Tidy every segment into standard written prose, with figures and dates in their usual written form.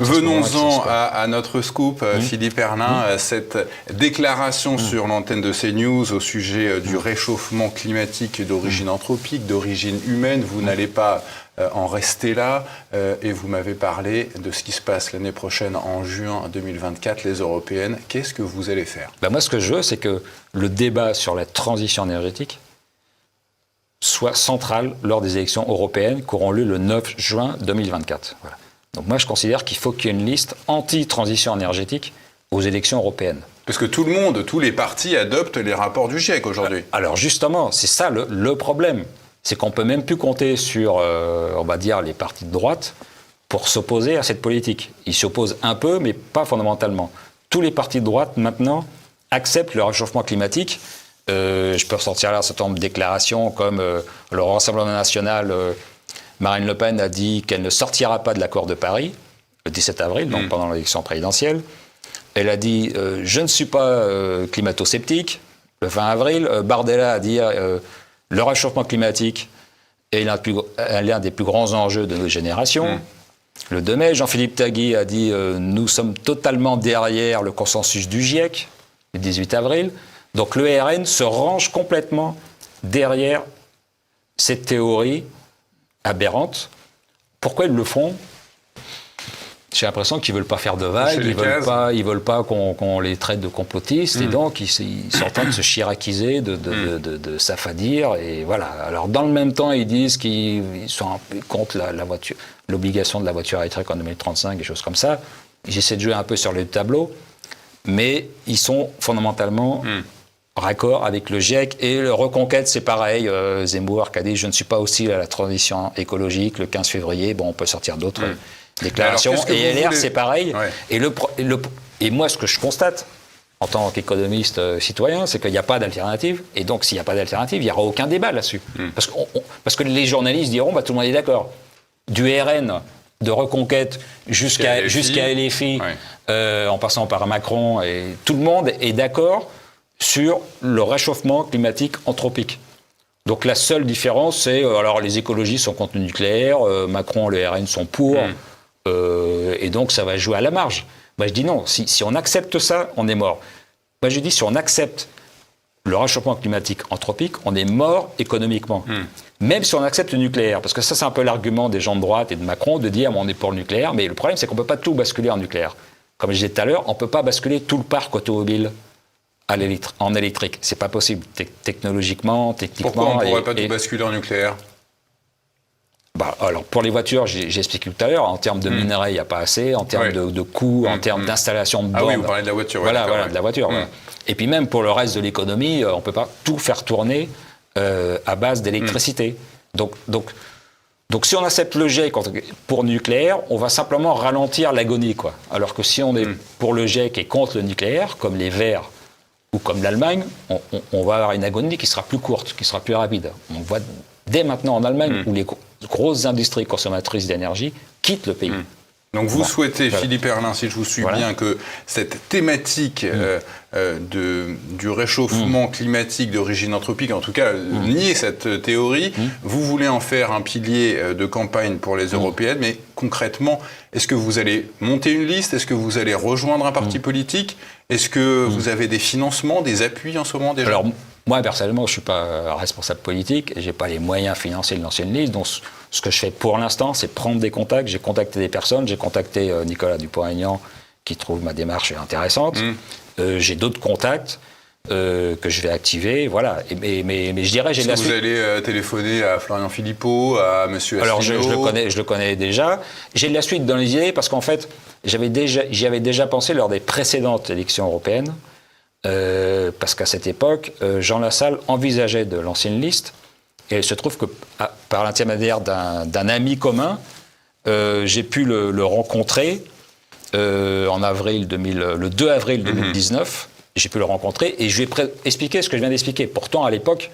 Venons-en à notre scoop, Philippe Herrlin. Cette déclaration sur l'antenne de CNews au sujet du réchauffement climatique d'origine anthropique, d'origine humaine, vous n'allez pas en rester là et vous m'avez parlé de ce qui se passe l'année prochaine en juin 2024, les européennes. Qu'est-ce que vous allez faire ? Moi, ce que je veux, c'est que le débat sur la transition énergétique soit central lors des élections européennes qui auront lieu le 9 juin 2024. Voilà. Donc moi, je considère qu'il faut qu'il y ait une liste anti-transition énergétique aux élections européennes. Parce que tout le monde, tous les partis adoptent les rapports du GIEC aujourd'hui. Alors justement, c'est ça le problème. C'est qu'on ne peut même plus compter sur, on va dire, les partis de droite pour s'opposer à cette politique. Ils s'y opposent un peu, mais pas fondamentalement. Tous les partis de droite, maintenant, acceptent le réchauffement climatique. Je peux ressortir là un certain nombre de déclarations comme le Rassemblement national... Marine Le Pen a dit qu'elle ne sortira pas de l'accord de Paris, le 17 avril, donc pendant l'élection présidentielle. Elle a dit « je ne suis pas climato-sceptique ». Le 20 avril, Bardella a dit « le réchauffement climatique est l'un des plus grands enjeux de nos générations ». Le 2 mai, Jean-Philippe Tanguy a dit « nous sommes totalement derrière le consensus du GIEC », le 18 avril. Donc le RN se range complètement derrière cette théorie aberrante. Pourquoi ils le font ? J'ai l'impression qu'ils ne veulent pas faire de vagues, ils veulent pas qu'on les traite de complotistes, et donc ils sont en train de se chiraciser, de s'affadir, et voilà. Alors dans le même temps, ils disent qu'ils sont contre l'obligation de la voiture électrique en 2035, des choses comme ça. J'essaie de jouer un peu sur le tableau, mais ils sont fondamentalement... raccord avec le GIEC et le Reconquête, c'est pareil. Zemmour qui a dit « je ne suis pas hostile à la transition écologique » le 15 février. Bon, on peut sortir d'autres déclarations. Alors, et LR, c'est pareil. Ouais. Et moi, ce que je constate en tant qu'économiste citoyen, c'est qu'il n'y a pas d'alternative. Et donc, s'il n'y a pas d'alternative, il n'y aura aucun débat là-dessus. Parce que les journalistes diront tout le monde est d'accord. Du RN, de Reconquête jusqu'à LFI, en passant par Macron, et tout le monde est d'accord sur le réchauffement climatique anthropique. Donc la seule différence, c'est... alors les écologistes sont contre le nucléaire, Macron et le RN sont pour, et donc ça va jouer à la marge. Moi je dis non, si on accepte ça, on est mort. Moi je dis si on accepte le réchauffement climatique anthropique, on est mort économiquement. Même si on accepte le nucléaire, parce que ça c'est un peu l'argument des gens de droite et de Macron, de dire on est pour le nucléaire, mais le problème c'est qu'on ne peut pas tout basculer en nucléaire. Comme je disais tout à l'heure, on ne peut pas basculer tout le parc automobile en électrique. C'est pas possible, technologiquement, techniquement. Pourquoi on ne pourrait pas tout basculer en nucléaire ? Alors, pour les voitures, j'ai expliqué tout à l'heure, en termes de minerais, il n'y a pas assez, en termes de coûts, en termes d'installation de bornes. Ah oui, vous parlez de la voiture. Voilà, de la voiture. Voilà. Et puis même pour le reste de l'économie, on ne peut pas tout faire tourner à base d'électricité. Donc si on accepte le GIEC pour nucléaire, on va simplement ralentir l'agonie, quoi. Alors que si on est pour le GIEC et contre le nucléaire, comme les Verts, ou comme l'Allemagne, on va avoir une agonie qui sera plus courte, qui sera plus rapide. On voit dès maintenant en Allemagne où les grosses industries consommatrices d'énergie quittent le pays. Donc vous souhaitez, Philippe Herrlin, si je vous suis bien, que cette thématique du réchauffement climatique d'origine anthropique, en tout cas nier cette théorie, vous voulez en faire un pilier de campagne pour les européennes, mais concrètement, est-ce que vous allez monter une liste ? Est-ce que vous allez rejoindre un parti politique ? Est-ce que vous avez des financements, des appuis en ce moment déjà ? Alors, moi, personnellement, je ne suis pas responsable politique, je n'ai pas les moyens financiers de lancer une liste, donc ce que je fais pour l'instant, c'est prendre des contacts. J'ai contacté des personnes, j'ai contacté Nicolas Dupont-Aignan, qui trouve ma démarche intéressante. J'ai d'autres contacts que je vais activer, voilà. Mais je dirais, j'ai de la suite. Vous allez téléphoner à Florian Philippot, à M. Asselineau ? Alors, je le connais déjà. J'ai de la suite dans les idées, parce qu'en fait, j'y avais déjà pensé lors des précédentes élections européennes, parce qu'à cette époque, Jean Lassalle envisageait de lancer une liste, et il se trouve que, par l'intermédiaire d'un ami commun, j'ai pu le rencontrer le 2 avril 2019. J'ai pu le rencontrer et je lui ai expliqué ce que je viens d'expliquer. Pourtant, à l'époque,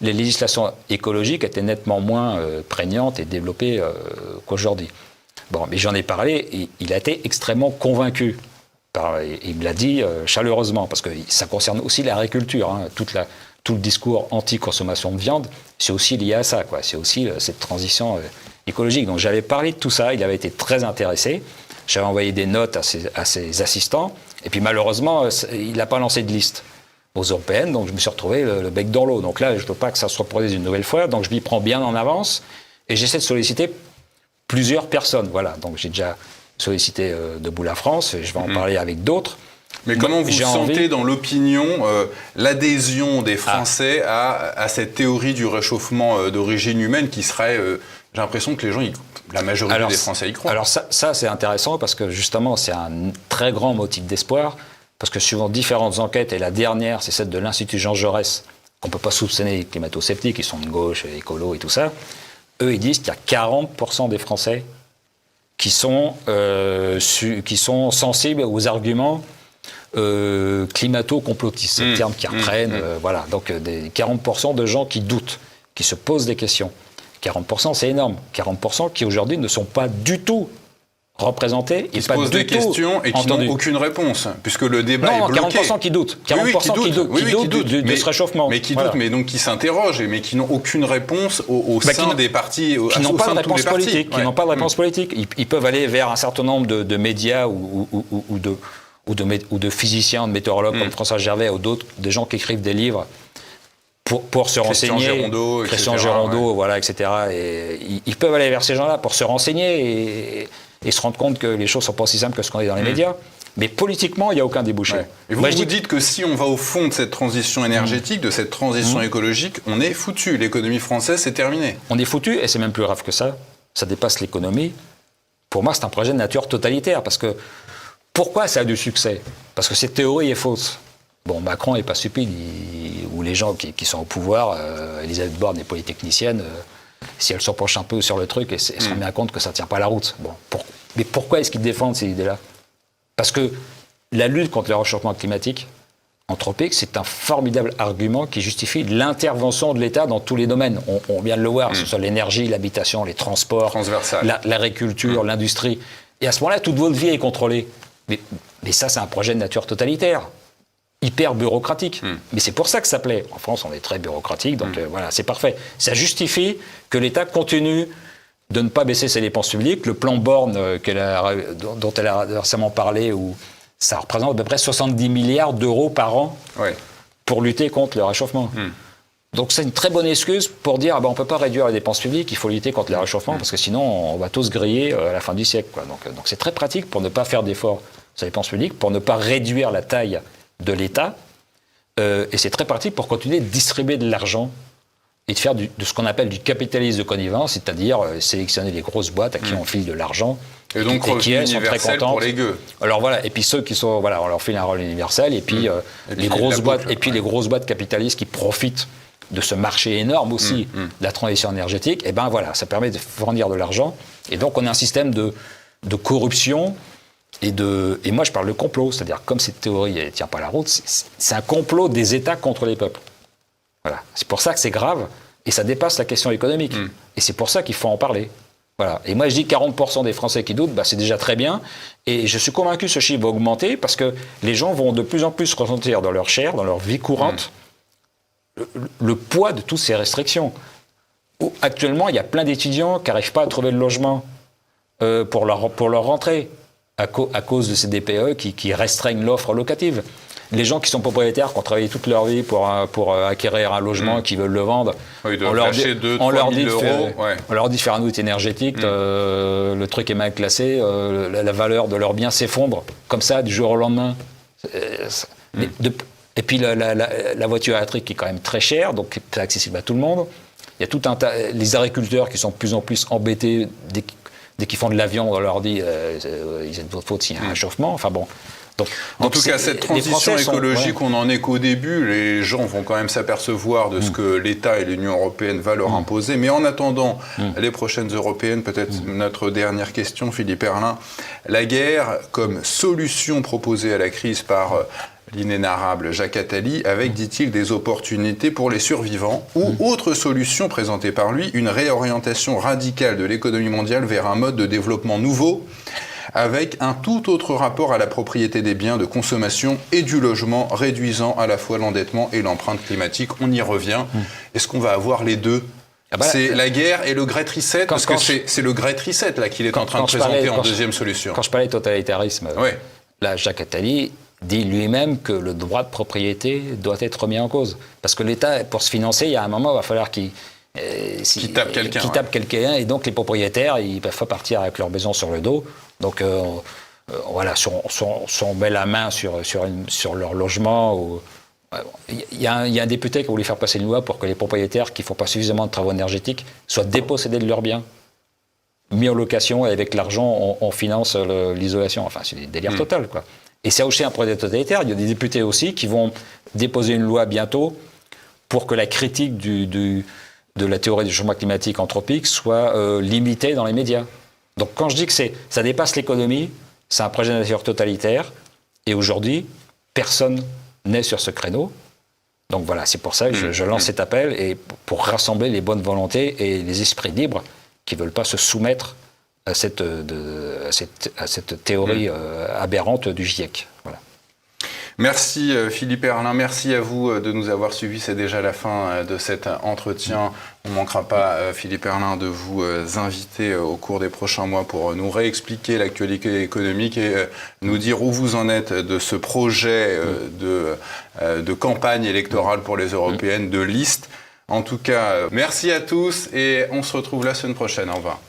les législations écologiques étaient nettement moins prégnantes et développées qu'aujourd'hui. Bon, mais j'en ai parlé et il a été extrêmement convaincu. Il me l'a dit chaleureusement, parce que ça concerne aussi l'agriculture. Hein, tout le discours anti-consommation de viande, c'est aussi lié à ça, quoi. C'est aussi cette transition écologique. Donc j'avais parlé de tout ça, il avait été très intéressé. J'avais envoyé des notes à ses assistants. Et puis malheureusement, il n'a pas lancé de liste aux européennes. Donc je me suis retrouvé le bec dans l'eau. Donc là, je ne veux pas que ça se reproduise une nouvelle fois. Donc je m'y prends bien en avance. Et j'essaie de solliciter plusieurs personnes. Voilà. Donc j'ai déjà sollicité Debout la France. Et je vais en parler avec d'autres. Mais comment vous sentez dans l'opinion l'adhésion des Français à cette théorie du réchauffement d'origine humaine qui serait... j'ai l'impression que les gens, la majorité des Français y croient. Alors ça c'est intéressant parce que justement, c'est un très grand motif d'espoir. Parce que suivant différentes enquêtes, et la dernière, c'est celle de l'Institut Jean Jaurès, qu'on ne peut pas soupçonner climato-sceptiques, ils sont de gauche, écolo et tout ça, eux, ils disent qu'il y a 40% des Français qui sont sensibles aux arguments climato-complotistes, c'est le terme qu'ils reprennent. Voilà. Donc, des 40% de gens qui doutent, qui se posent des questions. 40%, c'est énorme. 40% qui, aujourd'hui, ne sont pas du tout représentés et pas du tout entendus. Qui se posent des questions et qui n'ont aucune réponse, puisque le débat est bloqué. 40% qui doutent. 40% qui doutent de ce réchauffement. Mais qui doutent, mais donc qui s'interrogent, mais qui n'ont aucune réponse au sein des partis, qui n'ont pas de réponse politique. Qui n'ont pas de réponse politique. Ils peuvent aller vers un certain nombre de médias ou de physiciens, de météorologues comme François Gervais ou d'autres, des gens qui écrivent des livres pour se renseigner. Christian Girondeau, voilà, etc. Et ils peuvent aller vers ces gens-là pour se renseigner et se rendre compte que les choses ne sont pas aussi simples que ce qu'on dit dans les médias. Mais politiquement, il n'y a aucun débouché. Ouais. Et vous dites que si on va au fond de cette transition énergétique, de cette transition écologique, on est foutu. L'économie française, c'est terminé. On est foutu, et c'est même plus grave que ça. Ça dépasse l'économie. Pour moi, c'est un projet de nature totalitaire. Parce que pourquoi ça a du succès? Parce que cette théorie est fausse. Bon, Macron n'est pas stupide, ou les gens qui sont au pouvoir, Elisabeth Borne est polytechnicienne, si elle se reproche un peu sur le truc, elle se rend bien compte que ça ne tient pas la route. Bon, mais pourquoi est-ce qu'ils défendent ces idées-là? Parce que la lutte contre le réchauffement climatique anthropique, c'est un formidable argument qui justifie l'intervention de l'État dans tous les domaines. On vient de le voir, que ce soit l'énergie, l'habitation, les transports, l'agriculture, l'industrie. Et à ce moment-là, toute votre vie est contrôlée. Mais ça, c'est un projet de nature totalitaire, hyper bureaucratique. Mais c'est pour ça que ça plaît. En France, on est très bureaucratique, donc voilà, c'est parfait. Ça justifie que l'État continue de ne pas baisser ses dépenses publiques. Le plan Borne dont elle a récemment parlé, où ça représente à peu près 70 milliards d'euros par an pour lutter contre le réchauffement. Donc c'est une très bonne excuse pour dire on ne peut pas réduire les dépenses publiques, il faut lutter contre le réchauffement, parce que sinon on va tous griller à la fin du siècle. Quoi. Donc c'est très pratique pour ne pas faire d'efforts sur les dépenses publiques, pour ne pas réduire la taille de l'État, et c'est très pratique pour continuer de distribuer de l'argent et de faire de ce qu'on appelle du capitalisme de connivence, c'est-à-dire sélectionner les grosses boîtes à qui on file de l'argent et donc qui elles sont très contentes. Pour les gueux. Alors voilà, et puis ceux qui sont on leur file un rôle universel, et puis les grosses boîtes, les grosses boîtes capitalistes qui profitent de ce marché énorme aussi de la transition énergétique, et ben voilà, ça permet de fournir de l'argent, et donc on a un système de corruption. Et moi, je parle de complot, c'est-à-dire comme cette théorie ne tient pas la route, c'est un complot des États contre les peuples. Voilà. C'est pour ça que c'est grave, et ça dépasse la question économique. Et c'est pour ça qu'il faut en parler. Voilà. Et moi, je dis 40% des Français qui doutent, c'est déjà très bien. Et je suis convaincu que ce chiffre va augmenter, parce que les gens vont de plus en plus ressentir dans leur chair, dans leur vie courante, le poids de toutes ces restrictions. Actuellement, il y a plein d'étudiants qui n'arrivent pas à trouver le logement pour leur rentrée. À cause de ces DPE qui restreignent l'offre locative. Les gens qui sont propriétaires, qui ont travaillé toute leur vie pour acquérir un logement, qui veulent le vendre, on leur dit de faire un audit énergétique, le truc est mal classé, la valeur de leurs biens s'effondre, comme ça, du jour au lendemain. Et puis la voiture électrique qui est quand même très chère, donc c'est accessible à tout le monde. Il y a tout un tas... Les agriculteurs qui sont de plus en plus embêtés dès qu'ils font de l'avion, on leur dit ils êtes de votre faute s'il y a un réchauffement. Enfin bon. En tout cas, cette transition écologique, on n'en est qu'au début. Les gens vont quand même s'apercevoir de ce que l'État et l'Union européenne va leur imposer. Mais en attendant les prochaines européennes, peut-être notre dernière question, Philippe Herrlin. La guerre comme solution proposée à la crise par l'inénarrable Jacques Attali, avec, dit-il, des opportunités pour les survivants, ou autre solution présentée par lui, une réorientation radicale de l'économie mondiale vers un mode de développement nouveau, avec un tout autre rapport à la propriété des biens de consommation et du logement, réduisant à la fois l'endettement et l'empreinte climatique. On y revient. Est-ce qu'on va avoir les deux c'est la guerre et le Great Reset, parce que c'est le Great Reset là qu'il est en train de présenter en deuxième solution. Quand je parlais de totalitarisme, là, Jacques Attali dit lui-même que le droit de propriété doit être remis en cause. Parce que l'État, pour se financer, il y a un moment, il va falloir qu'il tape quelqu'un. Et donc les propriétaires, ils peuvent pas partir avec leur maison sur le dos. Donc voilà, si on met la main sur leur logement... Il y a un député qui a voulu faire passer une loi pour que les propriétaires qui ne font pas suffisamment de travaux énergétiques soient dépossédés de leurs biens, mis en location, et avec l'argent, on finance l'isolation. Enfin, c'est des délires total, quoi. Et c'est aussi un projet totalitaire. Il y a des députés aussi qui vont déposer une loi bientôt pour que la critique de la théorie du changement climatique anthropique soit limitée dans les médias. Donc quand je dis que ça dépasse l'économie, c'est un projet de nature totalitaire. Et aujourd'hui, personne n'est sur ce créneau. Donc voilà, c'est pour ça que je lance cet appel, et pour rassembler les bonnes volontés et les esprits libres qui ne veulent pas se soumettre à cette théorie aberrante du GIEC. Voilà. Merci Philippe Herrlin, merci à vous de nous avoir suivis. C'est déjà la fin de cet entretien. On ne manquera pas, Philippe Herrlin, de vous inviter au cours des prochains mois pour nous réexpliquer l'actualité économique et nous dire où vous en êtes de ce projet de campagne électorale pour les européennes, de liste. En tout cas, merci à tous et on se retrouve la semaine prochaine. Au revoir.